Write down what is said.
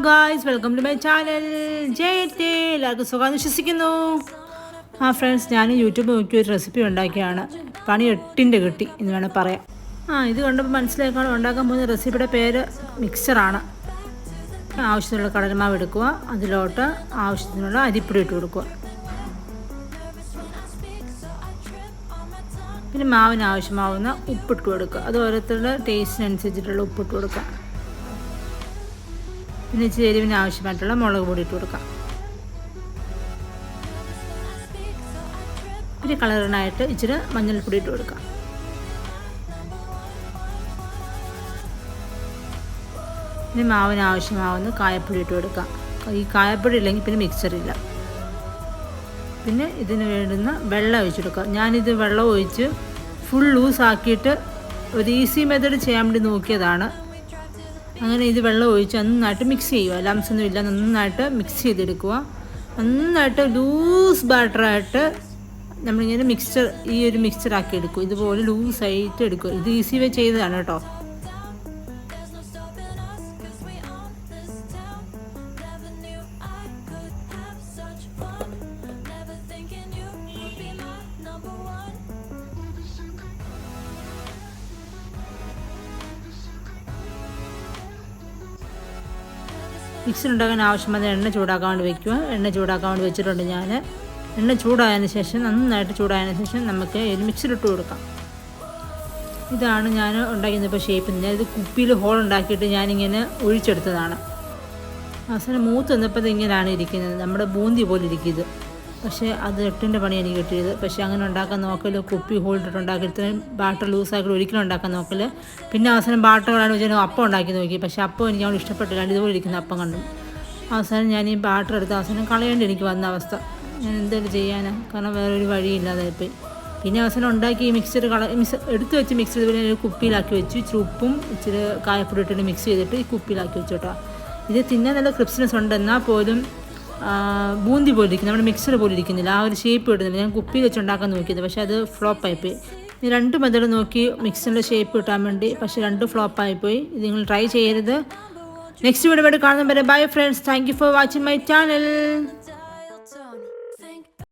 Guys, welcome to my channel ജയത്തെ. എല്ലാവർക്കും സുഖം വിശ്വസിക്കുന്നു. ഫ്രണ്ട്സ്, ഞാൻ യൂട്യൂബ് നോക്കി ഒരു റെസിപ്പി ഉണ്ടാക്കിയാണ്. പണി 8ൻ്റെ കിട്ടി എന്ന് വേണേൽ പറയാം. ഇത് കണ്ടപ്പോൾ മനസ്സിലാക്കാണ് ഉണ്ടാക്കാൻ പോകുന്ന റെസിപ്പിയുടെ പേര് മിക്സറാണ്. ആവശ്യത്തിനുള്ള കടലമാവ് എടുക്കുക, അതിലോട്ട് ആവശ്യത്തിനുള്ള അരിപ്പൊടി ഇട്ട് കൊടുക്കുക. പിന്നെ മാവിന് ആവശ്യമാവുന്ന ഉപ്പിട്ട് കൊടുക്കുക. അത് ഓരോരുത്തരുടെ ടേസ്റ്റിനനുസരിച്ചിട്ടുള്ള ഉപ്പിട്ട് കൊടുക്കുക. പിന്നെ ഇച്ചിരി എരിവിന് ആവശ്യമായിട്ടുള്ള മുളക് പൊടി ഇട്ട് കൊടുക്കാം. പിന്നെ കളറിനായിട്ട് ഇച്ചിരി മഞ്ഞൾപ്പൊടി ഇട്ട് കൊടുക്കാം. പിന്നെ മാവിന് ആവശ്യമാവുന്ന കായപ്പൊടി ഇട്ട് കൊടുക്കാം. ഈ കായപ്പൊടി ഇല്ലെങ്കിൽ പിന്നെ മിക്സറില്ല. പിന്നെ ഇതിന് വേണ്ടുന്ന വെള്ളം ഒഴിച്ച് കൊടുക്കുക. ഞാനിത് വെള്ളം ഒഴിച്ച് ഫുൾ ലൂസാക്കിയിട്ട് ഒരു ഈസി മെത്തേഡ് ചെയ്യാൻ വേണ്ടി നോക്കിയതാണ്. അങ്ങനെ ഇത് വെള്ളം ഒഴിച്ച് നന്നായിട്ട് മിക്സ് ചെയ്യുക. ലംസ് ഒന്നും ഇല്ല, നന്നായിട്ട് മിക്സ് ചെയ്തെടുക്കുക. നന്നായിട്ട് ലൂസ് ബാറ്ററായിട്ട് നമ്മളിങ്ങനെ ഈ ഒരു മിക്സറാക്കി എടുക്കും. ഇതുപോലെ ലൂസായിട്ട് എടുക്കുക. ഇത് ഈസി വേ ചെയ്തതാണ് കേട്ടോ. മിക്സർ ഉണ്ടാക്കാൻ ആവശ്യമായ എണ്ണ ചൂടാക്കാൻ വേണ്ടി വയ്ക്കുക. എണ്ണ ചൂടാക്കാൻ വേണ്ടി വെച്ചിട്ടുണ്ട് ഞാൻ. എണ്ണ ചൂടായതിന് ശേഷം, നന്നായിട്ട് ചൂടായതിന് ശേഷം നമുക്ക് ഇത് മിക്സിലിട്ട് കൊടുക്കാം. ഇതാണ് ഞാൻ ഉണ്ടാക്കിയപ്പോൾ ഷേപ്പ്. ഇത് കുപ്പിയിൽ ഹോൾ ഉണ്ടാക്കിയിട്ട് ഞാനിങ്ങനെ ഒഴിച്ചെടുത്തതാണ്. അവസാനം മൂത്ത് വന്നപ്പോൾ ഇങ്ങനെയാണ് ഇരിക്കുന്നത്. നമ്മുടെ ബൂന്തി പോലെ ഇരിക്കുന്നത്. പക്ഷേ അത് 8ൻ്റെ പണി എനിക്ക് കിട്ടിയത്. പക്ഷേ അങ്ങനെ ഉണ്ടാക്കാൻ നോക്കല്, കുപ്പി ഹോൾഡിട്ട് ഉണ്ടാക്കി ഇത്രയും ബാറ്റർ ലൂസാക്കി ഒരിക്കലും ഉണ്ടാക്കാൻ നോക്കല്. പിന്നെ അവസാനം ബാറ്ററുകളാണ് വെച്ചാൽ അപ്പം ഉണ്ടാക്കി നോക്കി. പക്ഷേ അപ്പം എനിക്ക് അവിടെ ഇഷ്ടപ്പെട്ടില്ല. ഇതുപോലെ ഇരിക്കുന്ന അപ്പം കണ്ടു. അവസാനം ഞാൻ ഈ ബാറ്റർ എടുത്ത് അവസാനം കളയേണ്ടി എനിക്ക് വന്ന അവസ്ഥ. ഞാൻ എന്തെങ്കിലും ചെയ്യാനാണ്, കാരണം വേറൊരു വഴിയില്ലാതായിപ്പോയി. പിന്നെ അവസാനം ഉണ്ടാക്കി മിക്സർ എടുത്ത് വെച്ച് മിക്സർ ഇതുപോലെ ഒരു കുപ്പിയിലാക്കി വെച്ചു. ഇച്ചിരി ഉപ്പും ഇച്ചിരി കായപ്പൊടി ഇട്ടിട്ട് മിക്സ് ചെയ്തിട്ട് ഈ കുപ്പിയിലാക്കി വെച്ചു കേട്ടോ. ഇത് തിന്നാൻ നല്ല ക്രിസ്പിനെസ് ഉണ്ട്, എന്നാൽ പോലും ബൂന്തി പോലെ ഇരിക്കുന്നു. നമ്മുടെ മിക്സർ പോലെ ഇരിക്കുന്നില്ല. ആ ഒരു ഷേപ്പ് കിട്ടുന്നില്ല. ഞാൻ കുപ്പിയിൽ വെച്ച് ഉണ്ടാക്കാൻ നോക്കിയത്, പക്ഷേ അത് ഫ്ലോപ്പായിപ്പോയി. ഈ 2 മെത്തേഡ് നോക്കി മിക്സറിൻ്റെ ഷേപ്പ് കിട്ടാൻ വേണ്ടി, പക്ഷേ 2 ഫ്ലോപ്പായിപ്പോയി. ഇത് നിങ്ങൾ ട്രൈ ചെയ്യരുത്. നെക്സ്റ്റ് വീഡിയോ കാണുന്നവരെ bye friends. Thank you for watching my channel.